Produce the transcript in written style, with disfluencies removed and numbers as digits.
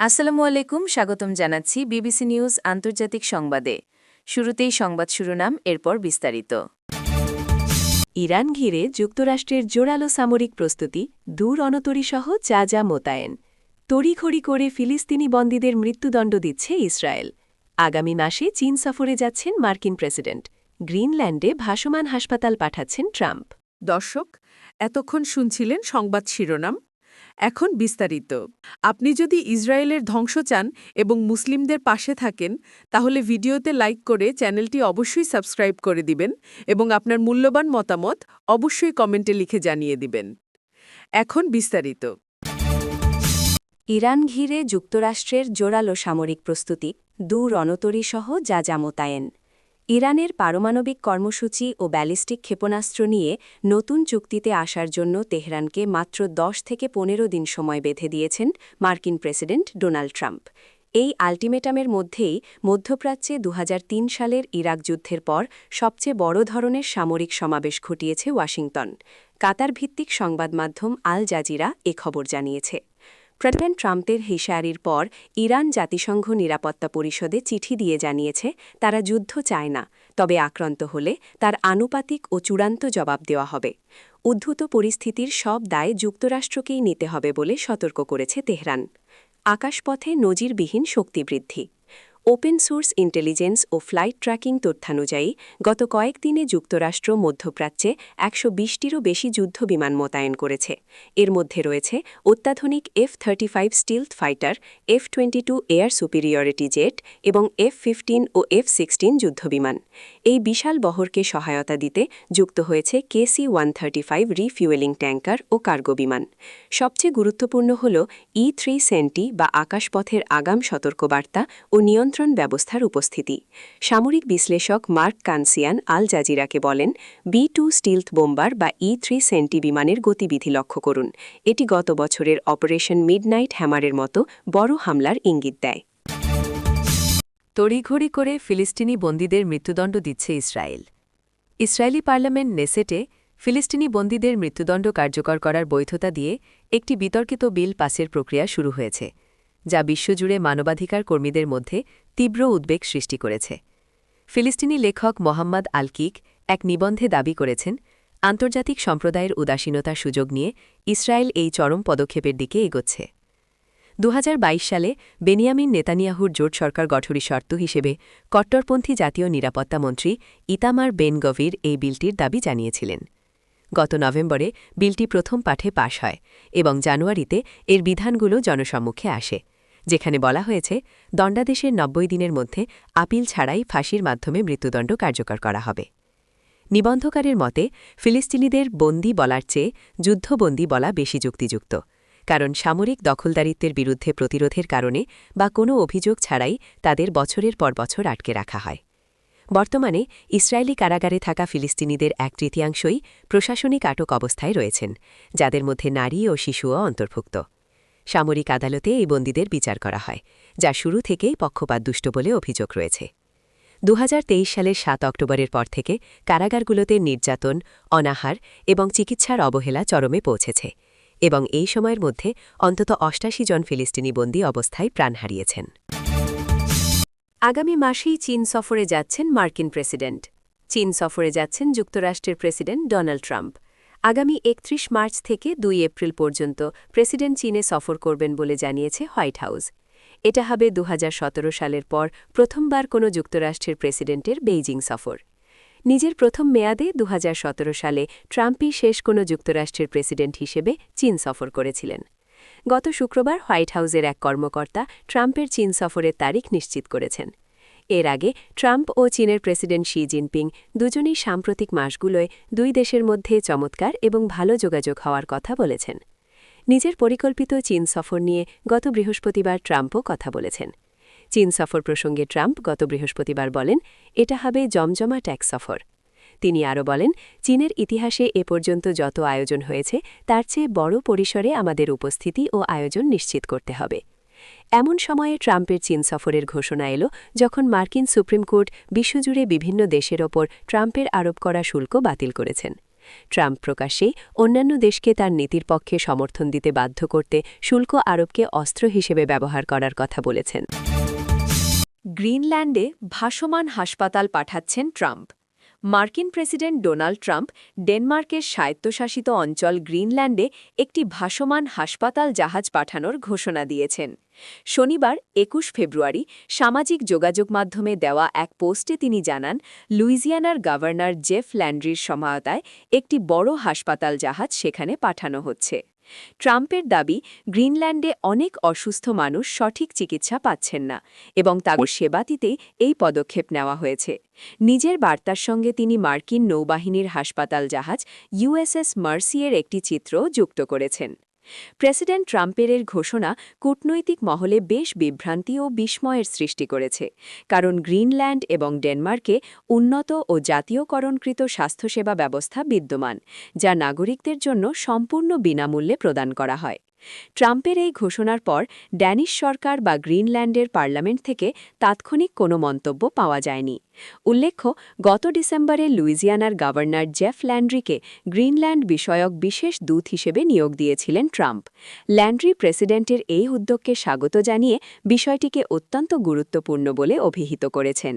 আসসালামু আলাইকুম, স্বাগতম জানাচ্ছি বিবিসি নিউজ আন্তর্জাতিক সংবাদে। শুরুতেই সংবাদ শিরোনাম, এরপর বিস্তারিত। ইরান ঘিরে যুক্তরাষ্ট্রের জোরালো সামরিক প্রস্তুতি, দূর অনতরীসহ যা মোতায়েন। তড়িঘড়ি করে ফিলিস্তিনি বন্দীদের মৃত্যুদণ্ড দিচ্ছে ইসরায়েল। আগামী মাসে চীন সফরে যাচ্ছেন মার্কিন প্রেসিডেন্ট। গ্রিনল্যান্ডে ভাসমান হাসপাতাল পাঠাচ্ছেন ট্রাম্প। দর্শক, এতক্ষণ শুনছিলেন সংবাদ শিরোনাম। এখন বিস্তারিত। আপনি যদি ইসরায়েলের ধ্বংস চান এবং মুসলিমদের পাশে থাকেন, তাহলে ভিডিওতে লাইক করে চ্যানেলটি অবশ্যই সাবস্ক্রাইব করে দিবেন এবং আপনার মূল্যবান মতামত অবশ্যই কমেন্টে লিখে জানিয়ে দিবেন। এখন বিস্তারিত। ইরান ঘিরে যুক্তরাষ্ট্রের জোরালো সামরিক প্রস্তুতি, দূর অনতরীসহ যা মোতায়েন। ইরানের পারমাণবিক কর্মসূচি ও ব্যালিস্টিক ক্ষেপণাস্ত্র নিয়ে নতুন চুক্তিতে আসার জন্য তেহরানকে মাত্র 10 থেকে 15 দিন সময় বেঁধে দিয়েছেন মার্কিন প্রেসিডেন্ট ডোনাল্ড ট্রাম্প। এই আল্টিমেটামের মধ্যেই মধ্যপ্রাচ্যে 2003 সালের ইরাক যুদ্ধের পর সবচেয়ে বড় ধরনের সামরিক সমাবেশ ঘটিয়েছে ওয়াশিংটন। কাতার ভিত্তিক সংবাদ মাধ্যম আল জাজিরা এ খবর জানিয়েছে। প্রেসিডেন্ট ট্রাম্পের হুঁশিয়ারির পর ইরান জাতিসংঘ নিরাপত্তা পরিষদে চিঠি দিয়ে জানিয়েছে তারা যুদ্ধ চায় না, তবে আক্রান্ত হলে তার আনুপাতিক ও চূড়ান্ত জবাব দেওয়া হবে। উদ্ভূত পরিস্থিতির সব দায় যুক্তরাষ্ট্রকেই নিতে হবে বলে সতর্ক করেছে তেহরান। আকাশপথে নজিরবিহীন শক্তি বৃদ্ধি। ওপেন সোর্স ইন্টেলিজেন্স ও ফ্লাইট ট্র্যাকিং তথ্যানুযায়ী গত কয়েকদিনে যুক্তরাষ্ট্র মধ্যপ্রাচ্যে 120টিরও বেশি যুদ্ধবিমান মোতায়েন করেছে। এর মধ্যে রয়েছে অত্যাধুনিক F-35 স্টিলথ fighter, F-22 air superiority jet এবং F-15 ও F-16 যুদ্ধবিমান। এই বিশাল বহরকে সহায়তা দিতে যুক্ত হয়েছে KC-135 রিফুয়েলিং ট্যাঙ্কার ও কার্গো বিমান। সবচেয়ে গুরুত্বপূর্ণ হল E-3 সেন্টি বা আকাশপথের আগাম সতর্কবার্তা ও নিয়ন্ত্রণ ব্যবস্থার উপস্থিতি। সামরিক বিশ্লেষক মার্ক কানসিয়ান আল জাজিরাকে বলেন, B-2 স্টিলথ বোম্বার বা E-3 সেন্টি বিমানের গতিবিধি লক্ষ্য করুন। এটি গত বছরের অপারেশন মিডনাইট হ্যামারের মতো বড় হামলার ইঙ্গিত দেয়। তড়িঘড়ি করে ফিলিস্তিনি বন্দীদের মৃত্যুদণ্ড দিচ্ছে ইসরায়েল। ইসরায়েলি পার্লামেন্ট নেসেটে ফিলিস্তিনি বন্দীদের মৃত্যুদণ্ড কার্যকর করার বৈধতা দিয়ে একটি বিতর্কিত বিল পাসের প্রক্রিয়া শুরু হয়েছে, যা বিশ্বজুড়ে মানবাধিকার কর্মীদের মধ্যে তীব্র উদ্বেগ সৃষ্টি করেছে। ফিলিস্তিনি লেখক মোহাম্মদ আলকিক এক নিবন্ধে দাবি করেছেন, আন্তর্জাতিক সম্প্রদায়ের উদাসীনতার সুযোগ নিয়ে ইসরায়েল এই চরম পদক্ষেপের দিকে এগোচ্ছে। 2022 সালে বেনিয়ামিন নেতানিয়াহুর জোট সরকার গঠনের শর্ত হিসেবে কট্টরপন্থী জাতীয় নিরাপত্তা মন্ত্রী ইতামার বেন গভির এই বিলটির দাবি জানিয়েছিলেন। গত নভেম্বরে বিলটি প্রথম পাঠে পাশ হয় এবং জানুয়ারিতে এর বিধানগুলো জনসম্মুখে আসে, যেখানে বলা হয়েছে দণ্ডাদেশের 90 দিনের মধ্যে আপিল ছাড়াই ফাঁসির মাধ্যমে মৃত্যুদণ্ড কার্যকর করা হবে। নিবন্ধকারের মতে ফিলিস্তিনিদের বন্দী বলার চেয়ে যুদ্ধবন্দী বলা বেশি যুক্তিযুক্ত, কারণ সামরিক দখলদারিত্বের বিরুদ্ধে প্রতিরোধের কারণে বা কোনো অভিযোগ ছাড়াই তাদের বছরের পর বছর আটকে রাখা হয়। বর্তমানে ইসরায়েলি কারাগারে থাকা ফিলিস্তিনিদের 1/3 প্রশাসনিক আটক অবস্থায় রয়েছেন, যাদের মধ্যে নারী ও শিশুও অন্তর্ভুক্ত। সামরিক আদালতে এই বন্দীদের বিচার করা হয়, যা শুরু থেকেই পক্ষপাতদুষ্ট বলে অভিযোগ রয়েছে। 2023 সালের 7 অক্টোবরের পর থেকে কারাগারগুলোতে নির্যাতন, অনাহার এবং চিকিৎসার অবহেলা চরমে পৌঁছেছে এবং এই সময়ের মধ্যে অন্তত 88 জন ফিলিস্তিনি বন্দী অবস্থায় প্রাণ হারিয়েছেন। আগামী মাসেই চীন সফরে যাচ্ছেন মার্কিন প্রেসিডেন্ট। চীন সফরে যাচ্ছেন যুক্তরাষ্ট্রের প্রেসিডেন্ট ডোনাল্ড ট্রাম্প। আগামী 31 মার্চ থেকে 2 এপ্রিল পর্যন্ত প্রেসিডেন্ট চীনে সফর করবেন বলে জানিয়েছে হোয়াইট হাউস। এটা হবে 2017 সালের পর প্রথমবার কোনো যুক্তরাষ্ট্রের প্রেসিডেন্টের বেইজিং সফর। নিজের প্রথম মেয়াদে 2017 সালে ট্রাম্পই শেষ কোনো যুক্তরাষ্ট্রের প্রেসিডেন্ট হিসেবে চীন সফর করেছিলেন। গত শুক্রবার হোয়াইট হাউসের এক কর্মকর্তা ট্রাম্পের চীন সফরের তারিখ নিশ্চিত করেছেন। এর আগে ট্রাম্প ও চীনের প্রেসিডেন্ট শি জিনপিং দুজনেই সাম্প্রতিক মাসগুলোয় দুই দেশের মধ্যে চমৎকার এবং ভালো যোগাযোগ হওয়ার কথা বলেছেন। নিজের পরিকল্পিত চীন সফর নিয়ে গত বৃহস্পতিবার ট্রাম্পও কথা বলেছেন। চীন সফর প্রসঙ্গে ট্রাম্প গত বৃহস্পতিবার বলেন, এটা হবে জমজমাট এক সফর। তিনি আরও বলেন, চীনের ইতিহাসে এ পর্যন্ত যত আয়োজন হয়েছে তার চেয়ে বড় পরিসরে আমাদের উপস্থিতি ও আয়োজন নিশ্চিত করতে হবে। এমন সময়ে ট্রাম্পের চীন সফরের ঘোষণা এলো যখন মার্কিন সুপ্রিম কোর্ট বিশ্বজুড়ে বিভিন্ন দেশের ওপর ট্রাম্পের আরোপ করা শুল্ক বাতিল করেছেন। ট্রাম্প প্রকাশ্যেই অন্যান্য দেশকে তার নীতির পক্ষে সমর্থন দিতে বাধ্য করতে শুল্ক আরোপকে অস্ত্র হিসেবে ব্যবহার করার কথা বলেছেন। গ্রিনল্যান্ডে ভাসমান হাসপাতাল পাঠাচ্ছেন ট্রাম্প। মার্কিন প্রেসিডেন্ট ডোনাল্ড ট্রাম্প ডেনমার্কের স্বায়ত্তশাসিত অঞ্চল গ্রিনল্যান্ডে একটি ভাসমান হাসপাতাল জাহাজ পাঠানোর ঘোষণা দিয়েছেন। শনিবার ২১ ফেব্রুয়ারি সামাজিক যোগাযোগ মাধ্যমে দেওয়া এক পোস্টে তিনি জানান, লুইজিয়ানার গভর্নর জেফ ল্যান্ড্রির সহায়তায় একটি বড় হাসপাতাল জাহাজ সেখানে পাঠানো হচ্ছে। ট্রাম্পের দাবি, গ্রিনল্যান্ডে অনেক অসুস্থ মানুষ সঠিক চিকিৎসা পাচ্ছেন না এবং তাদের সেবা দিতেই এই পদক্ষেপ নেওয়া হয়েছে। নিজের বার্তার সঙ্গে তিনি মার্কিন নৌবাহিনীর হাসপাতাল জাহাজ ইউএসএস মার্সিয়ের একটি চিত্রও যুক্ত করেছেন। প্রেসিডেন্ট ট্রাম্পের এর ঘোষণা কূটনৈতিক মহলে বেশ বিভ্রান্তি ও বিস্ময়ের সৃষ্টি করেছে, কারণ গ্রিনল্যান্ড এবং ডেনমার্কে উন্নত ও জাতীয়করণকৃত স্বাস্থ্যসেবা ব্যবস্থা বিদ্যমান, যা নাগরিকদের জন্য সম্পূর্ণ বিনামূল্যে প্রদান করা হয়। ট্রাম্পের এই ঘোষণার পর ড্যানিশ সরকার বা গ্রিনল্যান্ডের পার্লামেন্ট থেকে তাৎক্ষণিক কোনো মন্তব্য পাওয়া যায়নি। উল্লেখ্য, গত ডিসেম্বরে লুইজিয়ানার গভর্নর জেফ ল্যান্ড্রিকে গ্রিনল্যান্ড বিষয়ক বিশেষ দূত হিসেবে নিয়োগ দিয়েছিলেন ট্রাম্প। ল্যান্ড্রি প্রেসিডেন্টের এই উদ্যোগকে স্বাগত জানিয়ে বিষয়টিকে অত্যন্ত গুরুত্বপূর্ণ বলে অভিহিত করেছেন।